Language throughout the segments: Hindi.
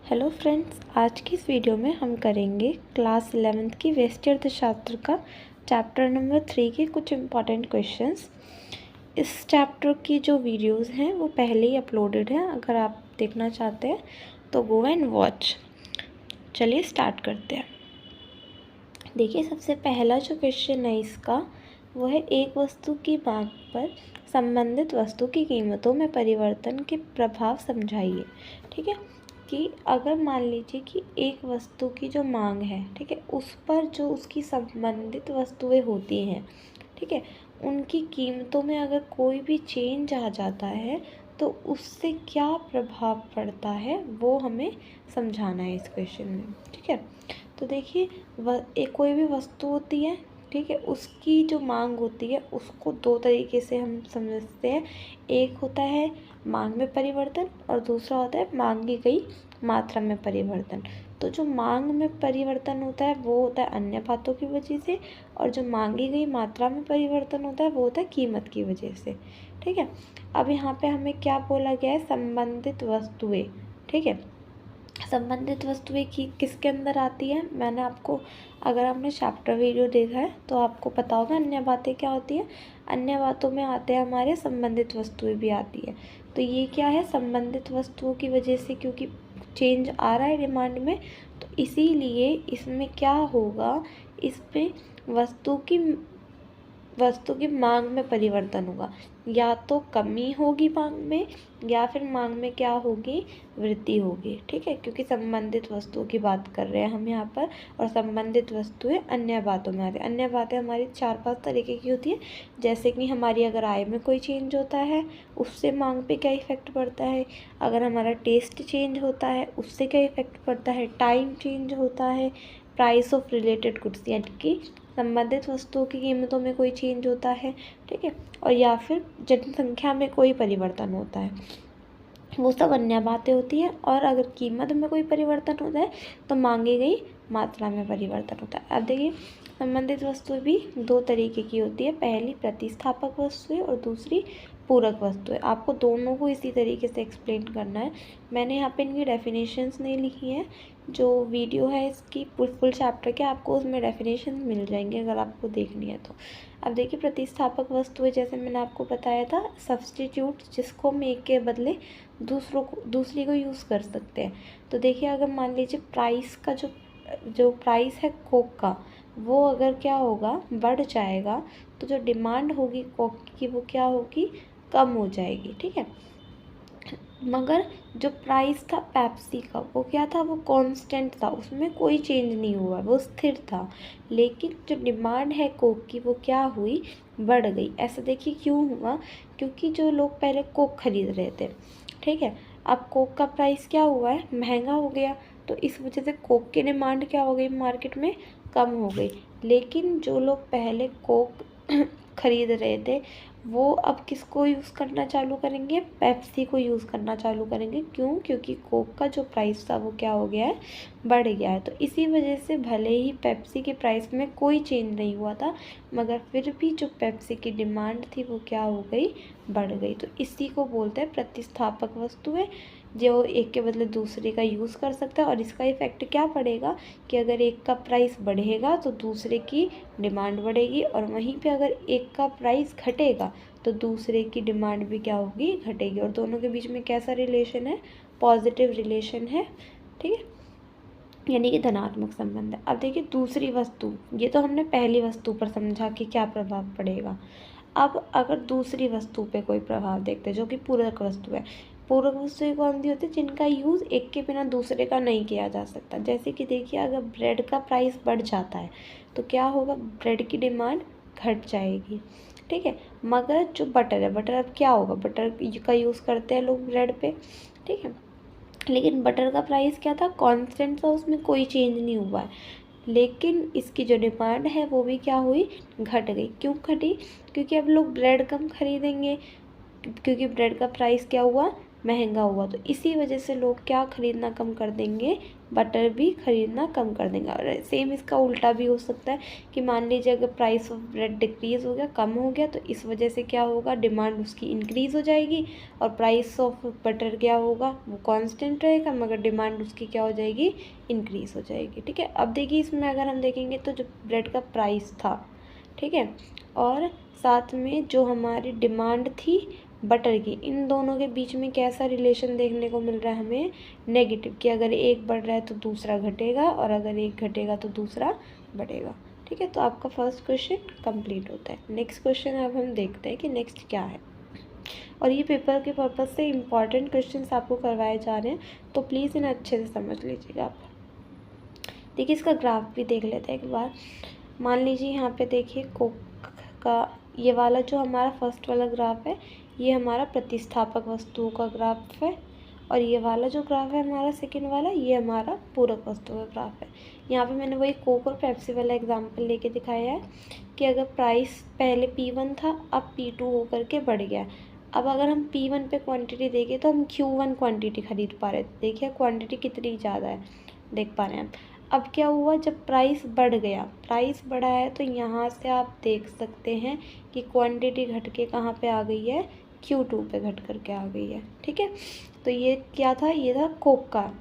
हेलो फ्रेंड्स, आज की इस वीडियो में हम करेंगे क्लास 11th की व्यष्टि अर्थशास्त्र का चैप्टर नंबर 3 के कुछ इम्पॉर्टेंट क्वेश्चंस। इस चैप्टर की जो वीडियोस हैं वो पहले ही अपलोडेड हैं, अगर आप देखना चाहते हैं तो गो एंड वॉच। चलिए स्टार्ट करते हैं। देखिए, सबसे पहला जो क्वेश्चन है इसका वो है, एक वस्तु की मांग पर संबंधित वस्तु की कीमतों में परिवर्तन के प्रभाव समझाइए। ठीक है, कि अगर मान लीजिए कि एक वस्तु की जो मांग है, ठीक है, उस पर जो उसकी संबंधित वस्तुएं होती हैं, ठीक है, उनकी कीमतों में अगर कोई भी चेंज आ जाता है तो उससे क्या प्रभाव पड़ता है वो हमें समझाना है इस क्वेश्चन में। ठीक है, तो देखिए, एक कोई भी वस्तु होती है, ठीक है, उसकी जो मांग होती है उसको दो तरीके से हम समझते हैं। एक होता है मांग में परिवर्तन और दूसरा होता है मांगी गई मात्रा में परिवर्तन। तो जो मांग में परिवर्तन होता है वो होता है अन्य बातों की वजह से, और जो मांगी गई मात्रा में परिवर्तन होता है वो होता है कीमत की वजह से। ठीक है, अब यहाँ पे हमें क्या बोला गया है, संबंधित वस्तुएं। ठीक है, संबंधित वस्तुएं किसके अंदर आती है, मैंने आपको, अगर आपने चैप्टर वीडियो देखा है तो आपको पता होगा अन्य बातें क्या होती है। अन्य बातों में आते हैं हमारे संबंधित वस्तुएं भी आती है। तो ये क्या है, संबंधित वस्तुओं की वजह से, क्योंकि चेंज आ रहा है डिमांड में, तो इसीलिए इसमें क्या होगा, इसमें वस्तु की मांग में परिवर्तन होगा। या तो कमी होगी मांग में, या फिर मांग में क्या होगी, वृद्धि होगी। ठीक है, क्योंकि संबंधित वस्तुओं की बात कर रहे हैं हम यहाँ पर, और संबंधित वस्तुएं अन्य बातों में आती है। अन्य बातें हमारी 4-5 तरीके की होती है, जैसे कि हमारी अगर आय में कोई चेंज होता है उससे मांग पे क्या इफ़ेक्ट पड़ता है, अगर हमारा टेस्ट चेंज होता है उससे क्या इफ़ेक्ट पड़ता है, टाइम चेंज होता है, प्राइस ऑफ रिलेटेड गुड्स यानी कि संबंधित वस्तुओं की कीमतों में कोई चेंज होता है। ठीक है, और या फिर जनसंख्या में कोई परिवर्तन होता है, वो सब अन्य बातें होती हैं। और अगर कीमत में कोई परिवर्तन होता है तो मांगी गई मात्रा में परिवर्तन होता है। अब देखिए, संबंधित वस्तुएं भी दो तरीके की होती है, पहली प्रतिस्थापक वस्तुएं और दूसरी पूरक वस्तुएं। आपको दोनों को इसी तरीके से एक्सप्लेन करना है। मैंने यहाँ पे इनकी डेफिनेशंस नहीं लिखी हैं, जो वीडियो है इसकी फुल चैप्टर के, आपको उसमें डेफिनेशन मिल जाएंगे अगर आपको देखनी है तो। अब देखिए, प्रतिस्थापक वस्तुएं, जैसे मैंने आपको बताया था, सब्स्टिट्यूट, जिसको हम एक के बदले दूसरी को यूज़ कर सकते हैं। तो देखिए, अगर मान लीजिए प्राइस का जो प्राइस है कोक का, वो अगर क्या होगा, बढ़ जाएगा, तो जो डिमांड होगी कोक की वो क्या होगी, कम हो जाएगी। ठीक है, मगर जो प्राइस था पेप्सी का वो क्या था, वो कांस्टेंट था, उसमें कोई चेंज नहीं हुआ, वो स्थिर था। लेकिन जो डिमांड है कोक की वो क्या हुई, बढ़ गई। ऐसा देखिए क्यों हुआ, क्योंकि जो लोग पहले कोक खरीद रहे थे, ठीक है, अब कोक का प्राइस क्या हुआ है, महंगा हो गया, तो इस वजह से कोक की डिमांड क्या हो गई, मार्केट में कम हो गई। लेकिन जो लोग पहले कोक खरीद रहे थे वो अब किसको यूज़ करना चालू करेंगे, पेप्सी को यूज़ करना चालू करेंगे। क्यों, क्योंकि कोक का जो प्राइस था वो क्या हो गया है, बढ़ गया है। तो इसी वजह से भले ही पेप्सी के प्राइस में कोई चेंज नहीं हुआ था, मगर फिर भी जो पेप्सी की डिमांड थी वो क्या हो गई, बढ़ गई। तो इसी को बोलते हैं प्रतिस्थापक वस्तुएं, जो एक के बदले दूसरे का यूज़ कर सकता है। और इसका इफ़ेक्ट क्या पड़ेगा कि अगर एक का प्राइस बढ़ेगा तो दूसरे की डिमांड बढ़ेगी, और वहीं पे अगर एक का प्राइस घटेगा तो दूसरे की डिमांड भी क्या होगी, घटेगी। और दोनों के बीच में कैसा रिलेशन है, पॉजिटिव रिलेशन है। ठीक है, यानी कि धनात्मक संबंध है। अब देखिए, दूसरी वस्तु, ये तो हमने पहली वस्तु पर समझा कि क्या प्रभाव पड़ेगा। अब अगर दूसरी वस्तु पे कोई प्रभाव देखते हैं, जो कि पूरक वस्तु है। पूरक वस्तुएं कौन सी होती है, जिनका यूज़ एक के बिना दूसरे का नहीं किया जा सकता। जैसे कि देखिए, अगर ब्रेड का प्राइस बढ़ जाता है तो क्या होगा, ब्रेड की डिमांड घट जाएगी। ठीक है, मगर जो बटर है, बटर अब क्या होगा, बटर का यूज़ करते हैं लोग ब्रेड पे। ठीक है, लेकिन बटर का प्राइस क्या था, कांस्टेंट था, उसमें कोई चेंज नहीं हुआ है। लेकिन इसकी जो डिमांड है वो भी क्या हुई, घट गई। क्यों घटी, क्योंकि अब लोग ब्रेड कम खरीदेंगे, क्योंकि ब्रेड का प्राइस क्या हुआ, महंगा हुआ, तो इसी वजह से लोग क्या खरीदना कम कर देंगे, बटर भी खरीदना कम कर देंगे। और सेम इसका उल्टा भी हो सकता है कि मान लीजिए अगर प्राइस ऑफ ब्रेड डिक्रीज़ हो गया, कम हो गया, तो इस वजह से क्या होगा, डिमांड उसकी इंक्रीज़ हो जाएगी और प्राइस ऑफ बटर क्या होगा, वो कांस्टेंट रहेगा, मगर डिमांड उसकी क्या हो जाएगी, इंक्रीज़ हो जाएगी। ठीक है, अब देखिए इसमें अगर हम देखेंगे तो जो ब्रेड का प्राइस था, ठीक है, और साथ में जो हमारी डिमांड थी बटर की, इन दोनों के बीच में कैसा रिलेशन देखने को मिल रहा है हमें, नेगेटिव, कि अगर एक बढ़ रहा है तो दूसरा घटेगा और अगर एक घटेगा तो दूसरा बढ़ेगा। ठीक है, तो आपका फर्स्ट क्वेश्चन कंप्लीट होता है। नेक्स्ट क्वेश्चन अब हम देखते हैं कि नेक्स्ट क्या है, और ये पेपर के पर्पज़ से इम्पॉर्टेंट क्वेश्चन आपको करवाए जा रहे हैं, तो प्लीज़ इन्हें अच्छे से समझ लीजिएगा आप। देखिए इसका ग्राफ भी देख लेते हैं एक बार। मान लीजिए यहाँ पे देखिए कोक का ये वाला जो हमारा फर्स्ट वाला ग्राफ है, ये हमारा प्रतिस्थापक वस्तुओं का ग्राफ है, और ये वाला जो ग्राफ है हमारा सेकंड वाला, ये हमारा पूरक वस्तुओं का ग्राफ है। यहाँ पे मैंने वही कोक और पेप्सी वाला एग्जांपल लेके दिखाया है कि अगर प्राइस पहले P1 था, अब P2 होकर के बढ़ गया। अब अगर हम P1 पे क्वांटिटी देखें तो हम Q1 क्वांटिटी खरीद पा रहे थे, देखिए क्वांटिटी कितनी ज़्यादा है, देख पा रहे हैं अब क्या हुआ, जब प्राइस बढ़ गया, प्राइस बढ़ा है तो यहाँ से आप देख सकते हैं कि क्वांटिटी घट के कहाँ पे आ गई है, Q2 पे घट करके आ गई है। ठीक है, तो ये क्या था, ये था कोक का।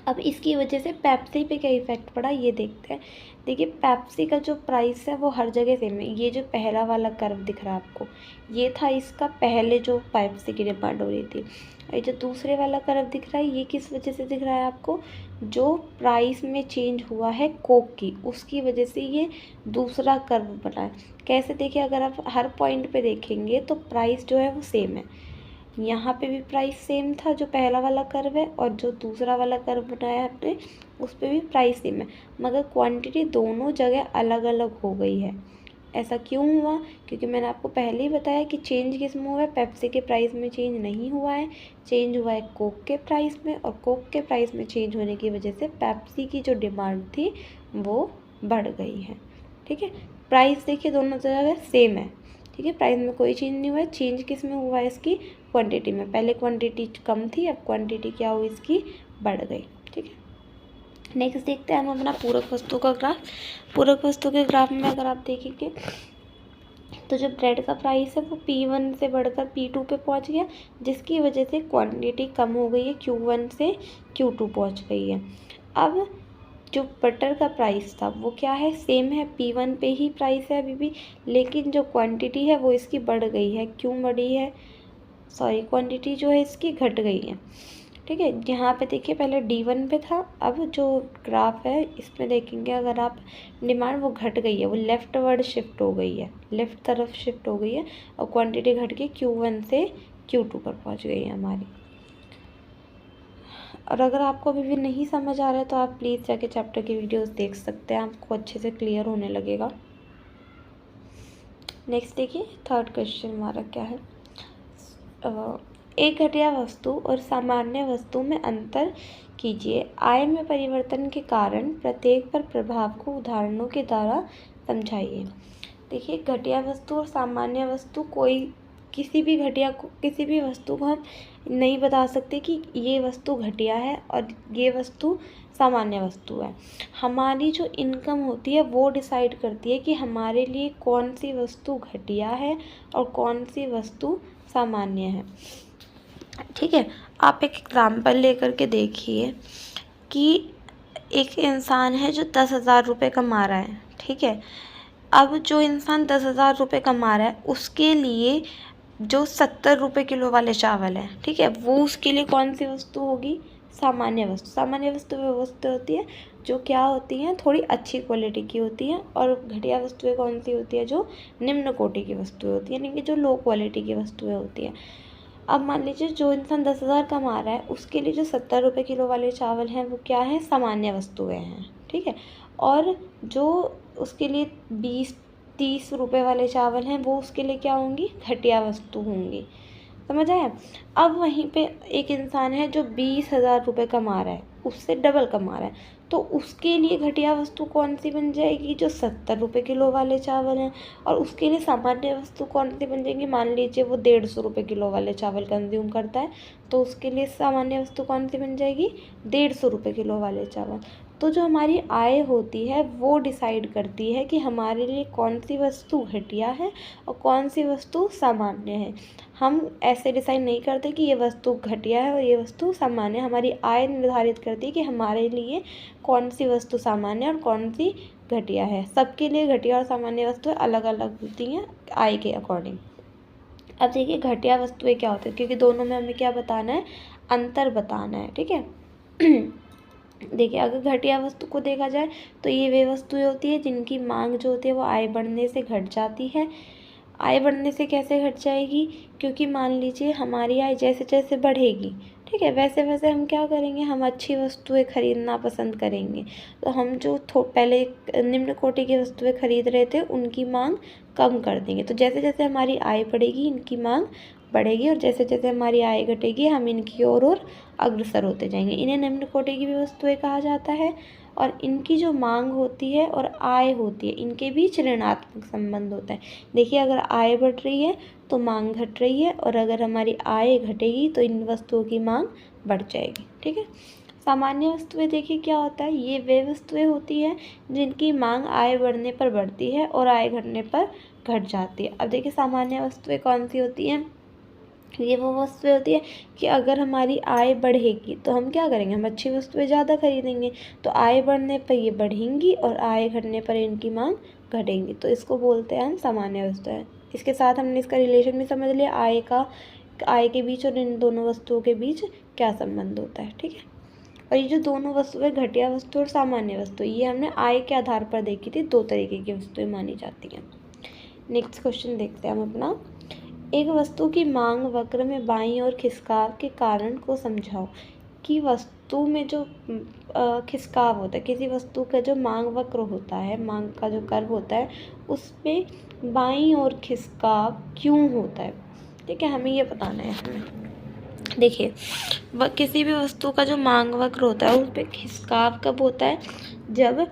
अब इसकी वजह से पेप्सी पे क्या इफ़ेक्ट पड़ा ये देखते हैं। देखिए पेप्सी का जो प्राइस है वो हर जगह सेम है। ये जो पहला वाला कर्व दिख रहा है आपको, ये था इसका पहले जो पेप्सी की डिमांड हो रही थी। ये जो दूसरे वाला कर्व दिख रहा है, ये किस वजह से दिख रहा है आपको, जो प्राइस में चेंज हुआ है कोक की, उसकी वजह से ये दूसरा कर्व बना है। कैसे देखिए, अगर आप हर पॉइंट पे देखेंगे तो प्राइस जो है वो सेम है। यहाँ पे भी प्राइस सेम था जो पहला वाला कर्व है, और जो दूसरा वाला कर्व बनाया है आपने उस पर भी प्राइस सेम है, मगर क्वांटिटी दोनों जगह अलग अलग हो गई है। ऐसा क्यों हुआ, क्योंकि मैंने आपको पहले ही बताया कि चेंज किस में हुआ है, पेप्सी के प्राइस में चेंज नहीं हुआ है, चेंज हुआ है कोक के प्राइस में, और कोक के प्राइस में चेंज होने की वजह से पेप्सी की जो डिमांड थी वो बढ़ गई है। ठीक है, प्राइस देखिए दोनों जगह सेम है। ठीक है, प्राइस में कोई चेंज नहीं हुआ है, चेंज किस में हुआ है, इसकी क्वांटिटी में। पहले क्वांटिटी कम थी, अब क्वांटिटी क्या हुई, इसकी बढ़ गई। ठीक है, नेक्स्ट देखते हैं हम अपना पूरक वस्तु का ग्राफ। पूरक वस्तु के ग्राफ में अगर आप देखेंगे तो जो ब्रेड का प्राइस है वो P1 से बढ़कर P2 पे पहुंच गया, जिसकी वजह से क्वांटिटी कम हो गई है, Q1 से Q2 पहुंच गई है। अब जो बटर का प्राइस था वो क्या है, सेम है, P1 पे ही प्राइस है अभी भी, लेकिन जो क्वांटिटी है वो इसकी बढ़ गई है। क्यों बढ़ी है, सॉरी, क्वांटिटी जो है इसकी घट गई है। ठीक है, यहाँ पे देखिए पहले D1 पे था, अब जो ग्राफ है इसमें देखेंगे अगर आप, डिमांड वो घट गई है, वो लेफ्ट वर्ड शिफ्ट हो गई है, लेफ्ट तरफ शिफ्ट हो गई है, और क्वांटिटी घट के Q1 से Q2 पर पहुँच गई है हमारी। और अगर आपको अभी भी नहीं समझ आ रहा है तो आप प्लीज़ जाके चैप्टर की वीडियोस देख सकते हैं, आपको अच्छे से क्लियर होने लगेगा। नेक्स्ट देखिए थर्ड क्वेश्चन हमारा क्या है, एक घटिया वस्तु और सामान्य वस्तु में अंतर कीजिए। आय में परिवर्तन के कारण प्रत्येक पर प्रभाव को उदाहरणों के द्वारा समझाइए। देखिए घटिया वस्तु और सामान्य वस्तु, कोई किसी भी वस्तु को हम नहीं बता सकते कि ये वस्तु घटिया है और ये वस्तु सामान्य वस्तु है। हमारी जो इनकम होती है वो डिसाइड करती है कि हमारे लिए कौन सी वस्तु घटिया है और कौन सी वस्तु सामान्य है। ठीक है, आप एक एग्ज़ाम्पल लेकर के देखिए कि एक इंसान है जो 10,000 रुपये कमा रहा है। ठीक है, अब जो इंसान 10,000 रुपये कमा रहा है उसके लिए जो 70 रुपये किलो वाले चावल है, ठीक है, वो उसके लिए कौन सी वस्तु होगी, सामान्य वस्तु। सामान्य वस्तु वो वस्तु होती है जो क्या होती हैं, थोड़ी अच्छी क्वालिटी की होती हैं, और घटिया वस्तुएं कौन सी होती है, जो निम्न कोटि की वस्तुएं होती हैं, यानी कि जो लो क्वालिटी की वस्तुएं होती हैं। अब मान लीजिए जो इंसान 10,000 कमा रहा है उसके लिए जो 70 रुपये किलो वाले चावल हैं वो क्या है, सामान्य वस्तुएं हैं। ठीक है, और जो उसके लिए 20-30 रुपये वाले चावल हैं वो उसके लिए क्या होंगी, घटिया वस्तु होंगी। समझ आया। अब वहीं पे एक इंसान है जो 20,000 रुपये कमा रहा है, उससे डबल कमा रहा है, तो उसके लिए घटिया वस्तु कौन सी बन जाएगी, जो 70 रुपये किलो वाले चावल हैं। और उसके लिए सामान्य वस्तु कौन सी बन जाएगी, मान लीजिए वो 150 रुपये किलो वाले चावल कंज्यूम करता है, तो उसके लिए सामान्य वस्तु कौन सी बन जाएगी, 150 रुपये किलो वाले चावल। तो जो हमारी आय होती है वो डिसाइड करती है कि हमारे लिए कौन सी वस्तु घटिया है और कौन सी वस्तु सामान्य है। हम ऐसे डिसाइड नहीं करते कि ये वस्तु घटिया है और ये वस्तु सामान्य है। हमारी आय निर्धारित करती है कि हमारे लिए कौन सी वस्तु सामान्य और कौन सी घटिया है। सबके लिए घटिया और सामान्य वस्तुएं अलग अलग होती हैं आय के अकॉर्डिंग। अब देखिए घटिया वस्तुएं क्या होती है, क्योंकि दोनों में हमें क्या बताना है, अंतर बताना है, ठीक है। देखिए अगर घटिया वस्तु को देखा जाए तो ये वे वस्तुएं होती है जिनकी मांग जो होती है वो आय बढ़ने से घट जाती है। आय बढ़ने से कैसे घट जाएगी, क्योंकि मान लीजिए हमारी आय जैसे जैसे बढ़ेगी, ठीक है, वैसे वैसे हम क्या करेंगे, हम अच्छी वस्तुएं खरीदना पसंद करेंगे। तो हम जो पहले निम्न कोटि की वस्तुएं खरीद रहे थे उनकी मांग कम कर देंगे। तो जैसे जैसे हमारी आय बढ़ेगी इनकी मांग बढ़ेगी, और जैसे जैसे हमारी आय घटेगी हम इनकी ओर अग्रसर होते जाएंगे। इन्हें निम्न कोटि की भी वस्तुएं कहा जाता है। और इनकी जो मांग होती है और आय होती है इनके बीच ऋणात्मक संबंध होता है। देखिए अगर आय बढ़ रही है तो मांग घट रही है, और अगर हमारी आय घटेगी तो इन वस्तुओं की मांग बढ़ जाएगी, ठीक है। सामान्य वस्तुएं देखिए क्या होता है, ये वे वस्तुएं होती हैं जिनकी मांग आय बढ़ने पर बढ़ती है और आय घटने पर घट जाती है। अब देखिए सामान्य वस्तुएं कौन सी होती हैं, ये वो वस्तुएं होती है कि अगर हमारी आय बढ़ेगी तो हम क्या करेंगे, हम अच्छी वस्तुएं ज़्यादा खरीदेंगे। तो आय बढ़ने पर ये बढ़ेंगी और आय घटने पर इनकी मांग घटेंगी, तो इसको बोलते हैं हम सामान्य वस्तुएं। इसके साथ हमने इसका रिलेशन भी समझ लिया, आय के बीच और इन दोनों वस्तुओं के बीच क्या संबंध होता है, ठीक है। और ये जो दोनों वस्तुएं घटिया वस्तु और सामान्य वस्तु, ये हमने आय के आधार पर देखी थी, 2 तरीके की वस्तुएं मानी जाती हैं। नेक्स्ट क्वेश्चन देखते हैं हम अपना, एक वस्तु की मांग वक्र में बाईं ओर खिसकाव के कारण को समझाओ। कि वस्तु में जो खिसकाव होता है, किसी वस्तु का जो मांग वक्र होता है, मांग का जो कर्व होता है, उसमें बाईं ओर खिसकाव क्यों होता है, ठीक है, हमें ये बताना है हमें। देखिए किसी भी वस्तु का जो मांग वक्र होता है उस पर खिसकाव कब होता है, जब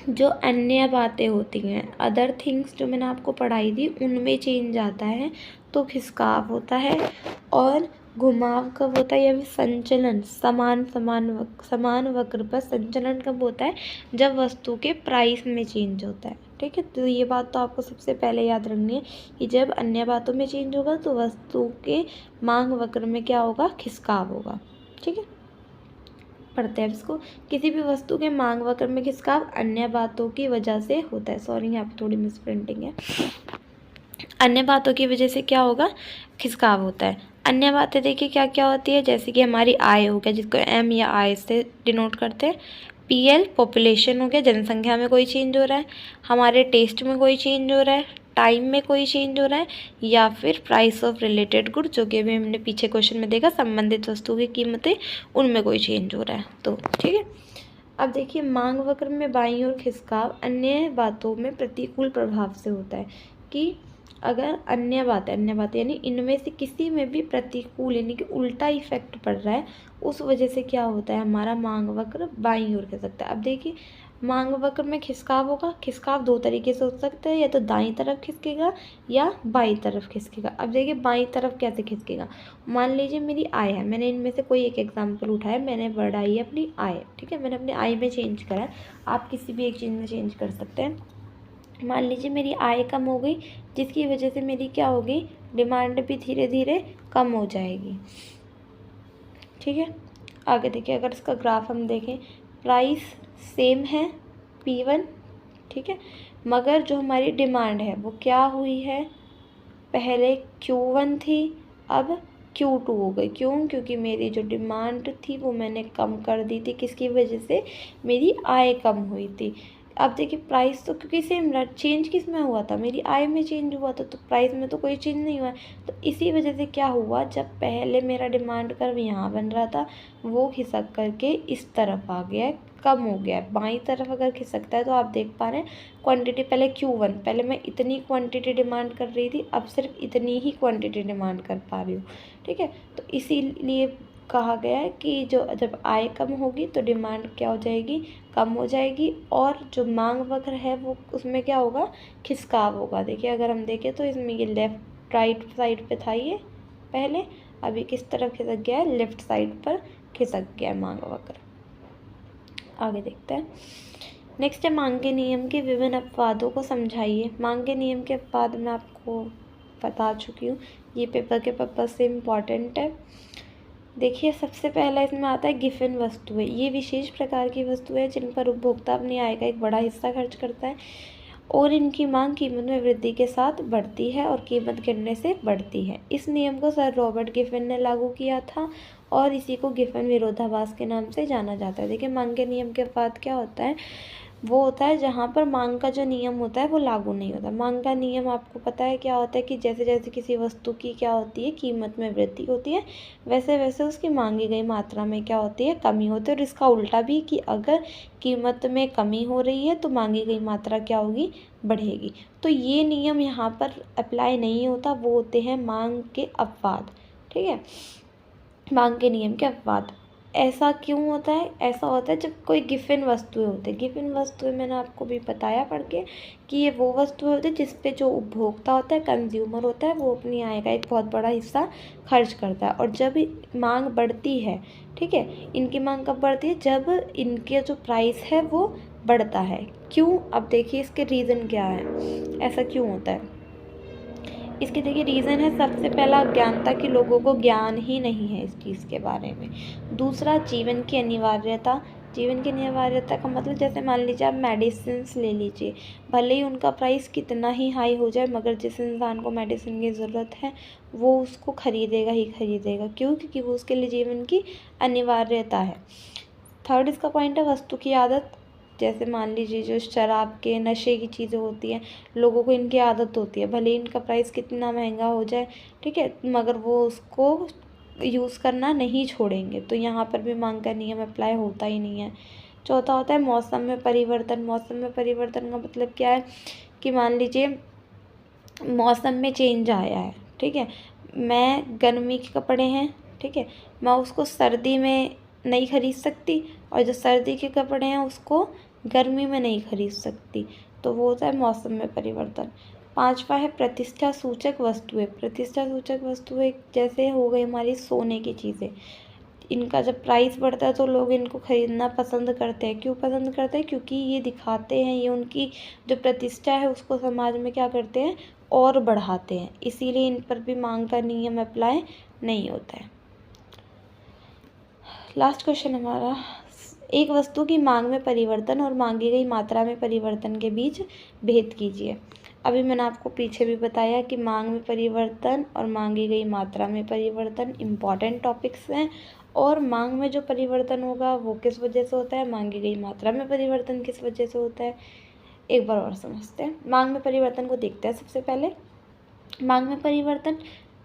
जो अन्य बातें होती हैं, अदर थिंग्स जो मैंने आपको पढ़ाई थी उनमें चेंज आता है तो खिसकाव होता है। और घुमाव कब होता है, या फिर संचलन, समान वक्र पर संचलन कब होता है, जब वस्तु के प्राइस में चेंज होता है, ठीक है। तो ये बात तो आपको सबसे पहले याद रखनी है कि जब अन्य बातों में चेंज होगा तो वस्तु के मांग वक्र में क्या होगा, खिसकाव होगा, ठीक है। पढ़ते हैं इसको, किसी भी वस्तु के मांग वक्र में खिसकाव अन्य बातों की वजह से होता है। सॉरी यहाँ पे थोड़ी मिसप्रिंटिंग है, अन्य बातों की वजह से क्या होगा, खिसकाव होता है। अन्य बातें देखिए क्या क्या होती है, जैसे कि हमारी आय हो गया, जिसको एम या आय से डिनोट करते हैं। पीएल पॉपुलेशन हो गया, जनसंख्या में कोई चेंज हो रहा है। हमारे टेस्ट में कोई चेंज हो रहा है, टाइम में कोई चेंज हो रहा है, या फिर प्राइस ऑफ रिलेटेड गुड, जो कि अभी हमने पीछे क्वेश्चन में देखा, संबंधित वस्तु की कीमतें, उनमें कोई चेंज हो रहा है, तो ठीक है। अब देखिए मांग वक्र में बाईं ओर खिसकाव अन्य बातों में प्रतिकूल प्रभाव से होता है। कि अगर अन्य बातें यानी इनमें से किसी में भी प्रतिकूल यानी कि उल्टा इफेक्ट पड़ रहा है, उस वजह से क्या होता है, हमारा मांग वक्र बाईं ओर खिसकता है। अब देखिए मांग वक्र में खिसकाव होगा, खिसकाव 2 तरीके से हो सकता है, या तो दाईं तरफ खिसकेगा या बाईं तरफ खिसकेगा। अब देखिए बाईं तरफ कैसे खिसकेगा, मान लीजिए मेरी आय है, मैंने इनमें से कोई एक एग्जाम्पल उठाया, मैंने बढ़ाई है अपनी आय, ठीक है, मैंने अपनी आय में चेंज करा है, आप किसी भी एक चीज़ में चेंज कर सकते हैं। मान लीजिए मेरी आय कम हो गई, जिसकी वजह से मेरी क्या होगी, डिमांड भी धीरे धीरे कम हो जाएगी, ठीक है। आगे देखिए अगर इसका ग्राफ हम देखें, प्राइस सेम है P1, ठीक है, मगर जो हमारी डिमांड है वो क्या हुई है, पहले Q1 थी अब Q2 हो गई। क्यों, क्योंकि मेरी जो डिमांड थी वो मैंने कम कर दी थी, किसकी वजह से, मेरी आय कम हुई थी। अब देखिए प्राइस तो क्योंकि सेम रहा, चेंज किस में हुआ था, मेरी आय में चेंज हुआ था, तो प्राइस में तो कोई चेंज नहीं हुआ। तो इसी वजह से क्या हुआ, जब पहले मेरा डिमांड कर्व यहाँ बन रहा था वो खिसक करके इस तरफ आ गया है, कम हो गया है। बाईं तरफ अगर खिसकता है तो आप देख पा रहे हैं क्वांटिटी, पहले Q1, पहले मैं इतनी क्वांटिटी डिमांड कर रही थी, अब सिर्फ इतनी ही क्वांटिटी डिमांड कर पा रही हूँ, ठीक है। तो इसीलिए कहा गया है कि जो जब आय कम होगी तो डिमांड क्या हो जाएगी, कम हो जाएगी, और जो मांग वक्र है वो उसमें क्या होगा, खिसकाव होगा। देखिए अगर हम देखें तो इसमें ये लेफ्ट राइट साइड पे था ये पहले, अभी किस तरफ खिसक गया है, लेफ्ट साइड पर खिसक गया है मांग वक्र। आगे देखते हैं। नेक्स्ट है मांग के नियम के विभिन्न अपवादों को समझाइए। मांग के नियम के अपवाद मैं आपको बता चुकी हूँ, ये पेपर के पर्पज से इम्पॉर्टेंट है। देखिए सबसे पहला इसमें आता है गिफिन वस्तुएं। ये विशेष प्रकार की वस्तुएं जिन पर उपभोक्ता अपनी आय का एक बड़ा हिस्सा खर्च करता है और इनकी मांग कीमत में वृद्धि के साथ बढ़ती है और कीमत गिरने से बढ़ती है। इस नियम को सर रॉबर्ट गिफिन ने लागू किया था और इसी को गिफिन विरोधाभास के नाम से जाना जाता है। देखिए मांग के नियम के बाद क्या होता है, वो होता है जहाँ पर मांग का जो नियम होता है वो लागू नहीं होता। मांग का नियम आपको पता है क्या होता है कि जैसे जैसे किसी वस्तु की क्या होती है, कीमत में वृद्धि होती है, वैसे वैसे उसकी मांगी गई मात्रा में क्या होती है, कमी होती है। और इसका उल्टा भी कि अगर कीमत में कमी हो रही है तो मांगी गई मात्रा क्या होगी, बढ़ेगी। तो ये नियम यहाँ पर अप्लाई नहीं होता, वो होते हैं मांग के अपवाद। ठीक है, मांग के नियम के अपवाद। ऐसा क्यों होता है, ऐसा होता है जब कोई गिफिन वस्तुएं होती है। गिफिन वस्तुएं मैंने आपको भी बताया पढ़ के कि ये वो वस्तुएं होती है जिस पे जो उपभोक्ता होता है, कंज्यूमर होता है, वो अपनी आय का एक बहुत बड़ा हिस्सा खर्च करता है। और जब मांग बढ़ती है, ठीक है, इनकी मांग कब बढ़ती है, जब इनके जो प्राइस है वो बढ़ता है। क्यों, अब देखिए इसके रीज़न क्या है, ऐसा क्यों होता है। इसके देखिए रीज़न है, सबसे पहला अज्ञानता कि लोगों को ज्ञान ही नहीं है इस चीज़ के बारे में। दूसरा जीवन की अनिवार्यता। जीवन की अनिवार्यता का मतलब जैसे मान लीजिए आप मेडिसिन्स ले लीजिए, भले ही उनका प्राइस कितना ही हाई हो जाए, मगर जिस इंसान को मेडिसिन की ज़रूरत है वो उसको ख़रीदेगा ही ख़रीदेगा। क्यों, क्योंकि वो उसके लिए जीवन की अनिवार्यता है। थर्ड इसका पॉइंट है वस्तु की आदत। जैसे मान लीजिए जो शराब के नशे की चीज़ें होती हैं, लोगों को इनकी आदत होती है, भले इनका प्राइस कितना महंगा हो जाए, ठीक है, मगर वो उसको यूज़ करना नहीं छोड़ेंगे। तो यहाँ पर भी मांग का नियम अप्लाई होता ही नहीं है। चौथा होता है मौसम में परिवर्तन। मौसम में परिवर्तन का मतलब क्या है कि मान लीजिए मौसम में चेंज आया है, ठीक है, मैं गर्मी के कपड़े हैं, ठीक है, मैं उसको सर्दी में नहीं खरीद सकती, और जो सर्दी के कपड़े हैं उसको गर्मी में नहीं खरीद सकती। तो वो होता है मौसम में परिवर्तन। पांचवा है प्रतिष्ठा सूचक वस्तुएं। प्रतिष्ठा सूचक वस्तुएं जैसे हो गई हमारी सोने की चीज़ें, इनका जब प्राइस बढ़ता है तो लोग इनको खरीदना पसंद करते हैं। क्यों पसंद करते हैं, क्योंकि ये दिखाते हैं, ये उनकी जो प्रतिष्ठा है उसको समाज में क्या करते हैं, और बढ़ाते हैं। इसीलिए इन पर भी मांग का नियम अप्लाई नहीं होता है। लास्ट क्वेश्चन हमारा, एक वस्तु की मांग में परिवर्तन और मांगी गई मात्रा में परिवर्तन के बीच भेद कीजिए। अभी मैंने आपको पीछे भी बताया कि मांग में परिवर्तन और मांगी गई मात्रा में परिवर्तन इम्पॉर्टेंट टॉपिक्स हैं, और मांग में जो परिवर्तन होगा वो किस वजह से होता है, मांगी गई मात्रा में परिवर्तन किस वजह से होता है। एक बार और समझते हैं, मांग में परिवर्तन को देखते हैं। सबसे पहले मांग में परिवर्तन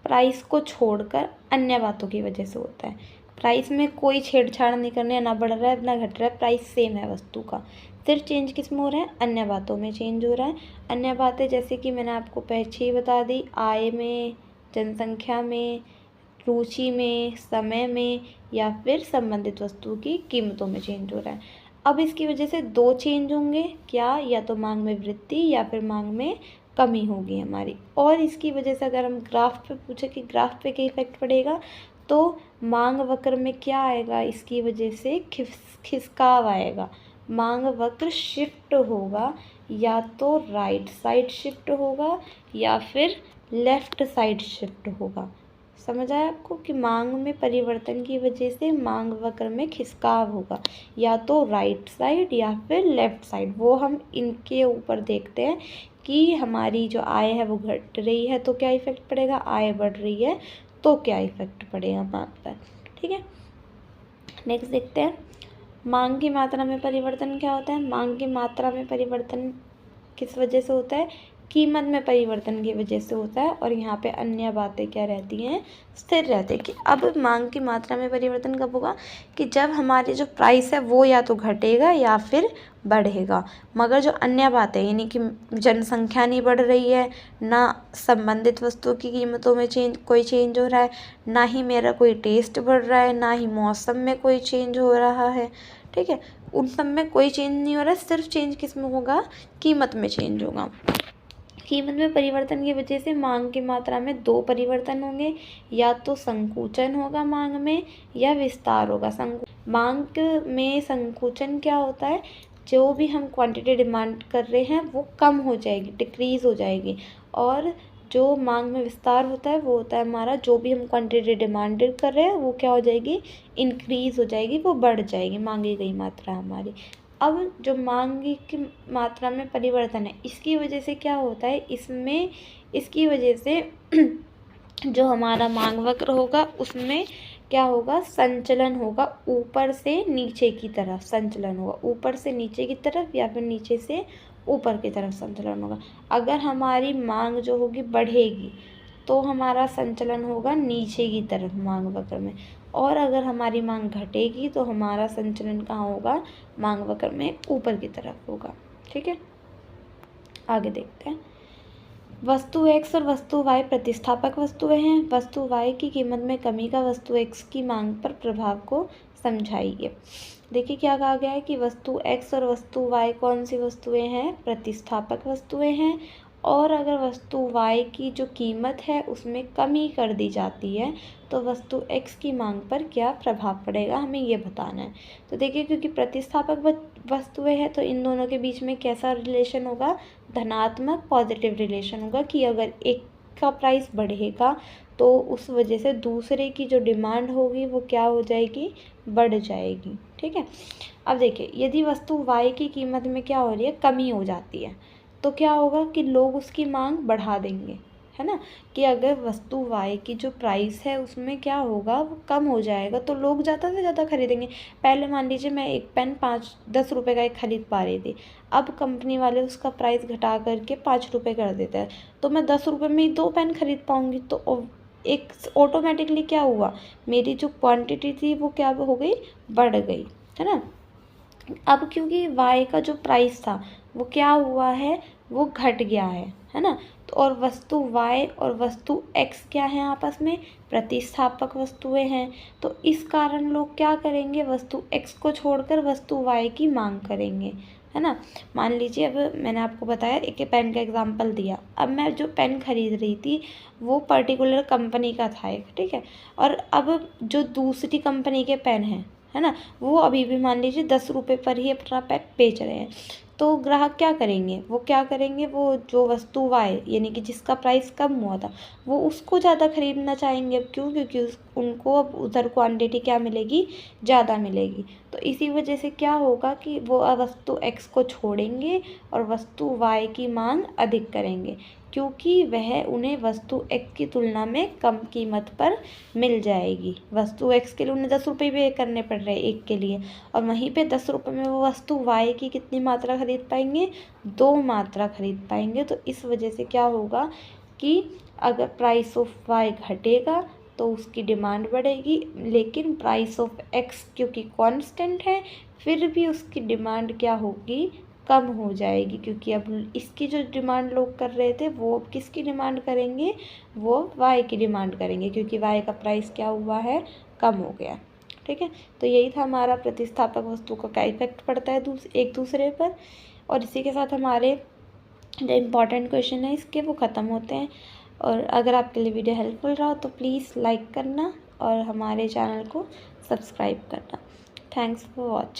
प्राइस को छोड़कर अन्य बातों की वजह से होता है। प्राइस में कोई छेड़छाड़ नहीं करनी है, ना बढ़ रहा है ना घट रहा है, प्राइस सेम है वस्तु का, सिर्फ चेंज किस में हो रहा है, अन्य बातों में चेंज हो रहा है। अन्य बातें जैसे कि मैंने आपको पहले ही बता दी, आय में, जनसंख्या में, रुचि में, समय में, या फिर संबंधित वस्तु की कीमतों में चेंज हो रहा है। अब इसकी वजह से दो चेंज होंगे, क्या, या तो मांग में वृद्धि या फिर मांग में कमी होगी हमारी। और इसकी वजह से अगर हम ग्राफ पे पूछे कि ग्राफ पे क्या इफेक्ट पड़ेगा, तो मांग वक्र में क्या आएगा, इसकी वजह से खिसकाव आएगा। मांग वक्र शिफ्ट होगा, या तो राइट साइड शिफ्ट होगा या फिर लेफ्ट साइड शिफ्ट होगा। समझ आया आपको कि मांग में परिवर्तन की वजह से मांग वक्र में खिसकाव होगा, या तो राइट साइड या फिर लेफ्ट साइड। वो हम इनके ऊपर देखते हैं कि हमारी जो आय है वो घट रही है तो क्या इफेक्ट पड़ेगा, आय बढ़ रही है तो क्या इफेक्ट पड़ेगा मांग पर। ठीक है, नेक्स्ट देखते हैं, मांग की मात्रा में परिवर्तन क्या होता है। मांग की मात्रा में परिवर्तन किस वजह से होता है, कीमत में परिवर्तन की वजह से होता है। और यहाँ पे अन्य बातें क्या रहती हैं, स्थिर रहते हैं। कि अब मांग की मात्रा में परिवर्तन कब होगा, कि जब हमारी जो प्राइस है वो या तो घटेगा या फिर बढ़ेगा। मगर जो अन्य बातें यानी कि जनसंख्या नहीं बढ़ रही है, ना संबंधित वस्तुओं की कीमतों में कोई चेंज हो रहा है, ना ही मेरा कोई टेस्ट बढ़ रहा है, ना ही मौसम में कोई चेंज हो रहा है, ठीक है, उन सब में कोई चेंज नहीं हो रहा है। सिर्फ चेंज किस में होगा, कीमत में चेंज होगा। कीमत में परिवर्तन की वजह से मांग की मात्रा में दो परिवर्तन होंगे, या तो संकुचन होगा मांग में, या विस्तार होगा। मांग में संकुचन क्या होता है, जो भी हम क्वांटिटी डिमांड कर रहे हैं वो कम हो जाएगी, डिक्रीज़ हो जाएगी। और जो मांग में विस्तार होता है वो होता है हमारा, जो भी हम क्वांटिटी डिमांडेड कर रहे हैं वो क्या हो जाएगी, इंक्रीज़ हो जाएगी, वो बढ़ जाएगी मांगी गई मात्रा हमारी। अब जो मांग की मात्रा में परिवर्तन है, इसकी वजह से क्या होता है, इसकी वजह से जो हमारा मांग वक्र होगा उसमें क्या होगा, संचलन होगा, ऊपर से नीचे की तरफ संचलन होगा, ऊपर से नीचे की तरफ या फिर नीचे से ऊपर की तरफ संचलन होगा। अगर हमारी मांग जो होगी बढ़ेगी तो हमारा संचलन होगा नीचे की तरफ मांग वक्र में, और अगर हमारी मांग घटेगी तो हमारा संचलन कहाँ होगा, मांग वक्र में ऊपर की तरफ होगा। ठीक है, आगे देखते हैं। वस्तु X और वस्तु Y प्रतिस्थापक वस्तुएं हैं। वस्तु Y की कीमत में कमी का वस्तु X की मांग पर प्रभाव को समझाइए। देखिए क्या कहा गया है कि वस्तु X और वस्तु Y कौन सी वस्तुएं हैं, प्रतिस्थापक वस्तुएं हैं। और अगर वस्तु Y की जो कीमत है उसमें कमी कर दी जाती है तो वस्तु X की मांग पर क्या प्रभाव पड़ेगा, हमें ये बताना है। तो देखिए क्योंकि प्रतिस्थापक वस्तुएं हैं तो इन दोनों के बीच में कैसा रिलेशन होगा, धनात्मक पॉजिटिव रिलेशन होगा। कि अगर एक का प्राइस बढ़ेगा तो उस वजह से दूसरे की जो डिमांड होगी वो क्या हो जाएगी, बढ़ जाएगी। ठीक है, अब देखिए यदि वस्तु Y की कीमत में क्या हो रही है, कमी हो जाती है, तो क्या होगा कि लोग उसकी मांग बढ़ा देंगे, है ना। कि अगर वस्तु Y की जो प्राइस है उसमें क्या होगा, वो कम हो जाएगा तो लोग ज़्यादा से ज़्यादा खरीदेंगे। पहले मान लीजिए मैं एक पेन 5-10 रुपये का एक खरीद पा रही थी, अब कंपनी वाले उसका प्राइस घटा करके 5 रुपये कर देता है, तो मैं 10 रुपये में ही 2 पेन खरीद पाऊँगी। तो एक ऑटोमेटिकली क्या हुआ, मेरी जो क्वांटिटी थी वो क्या हो गई, बढ़ गई, है ना। अब क्योंकि Y का जो प्राइस था वो क्या हुआ है, वो घट गया है ना। तो और वस्तु Y और वस्तु X क्या है, आपस में प्रतिस्थापक वस्तुएं हैं। तो इस कारण लोग क्या करेंगे, वस्तु X को छोड़कर वस्तु Y की मांग करेंगे, है ना। मान लीजिए अब मैंने आपको बताया, एक पेन का एग्जांपल दिया। अब मैं जो पेन खरीद रही थी वो पर्टिकुलर कंपनी का था एक, ठीक है। और अब जो दूसरी कंपनी के पेन हैं, है ना, वो अभी भी मान लीजिए 10 रुपये पर ही अपना पेन बेच रहे हैं। तो ग्राहक क्या करेंगे, वो जो वस्तु Y यानी कि जिसका प्राइस कम हुआ था वो उसको ज़्यादा खरीदना चाहेंगे। अब क्यों, क्योंकि उनको अब उधर क्वांटिटी क्या मिलेगी, ज़्यादा मिलेगी। तो इसी वजह से क्या होगा कि वो वस्तु X को छोड़ेंगे और वस्तु Y की मांग अधिक करेंगे, क्योंकि वह उन्हें वस्तु X की तुलना में कम कीमत पर मिल जाएगी। वस्तु X के लिए उन्हें 10 रुपये पे करने पड़ रहे हैं एक के लिए, और वहीं पे 10 रुपये में वो वस्तु Y की कितनी मात्रा खरीद पाएंगे, 2 मात्रा खरीद पाएंगे। तो इस वजह से क्या होगा कि अगर प्राइस ऑफ Y घटेगा तो उसकी डिमांड बढ़ेगी, लेकिन प्राइस ऑफ X क्योंकि कांस्टेंट है फिर भी उसकी डिमांड क्या होगी, कम हो जाएगी। क्योंकि अब इसकी जो डिमांड लोग कर रहे थे वो अब किसकी डिमांड करेंगे, वो Y की डिमांड करेंगे, क्योंकि Y का प्राइस क्या हुआ है, कम हो गया। ठीक है, तो यही था हमारा प्रतिस्थापक वस्तु का क्या इफेक्ट पड़ता है एक दूसरे पर। और इसी के साथ हमारे जो इम्पॉर्टेंट क्वेश्चन है इसके वो ख़त्म होते हैं। और अगर आपके लिए वीडियो हेल्पफुल रहा तो प्लीज़ लाइक करना और हमारे चैनल को सब्सक्राइब करना। Thanks for watching.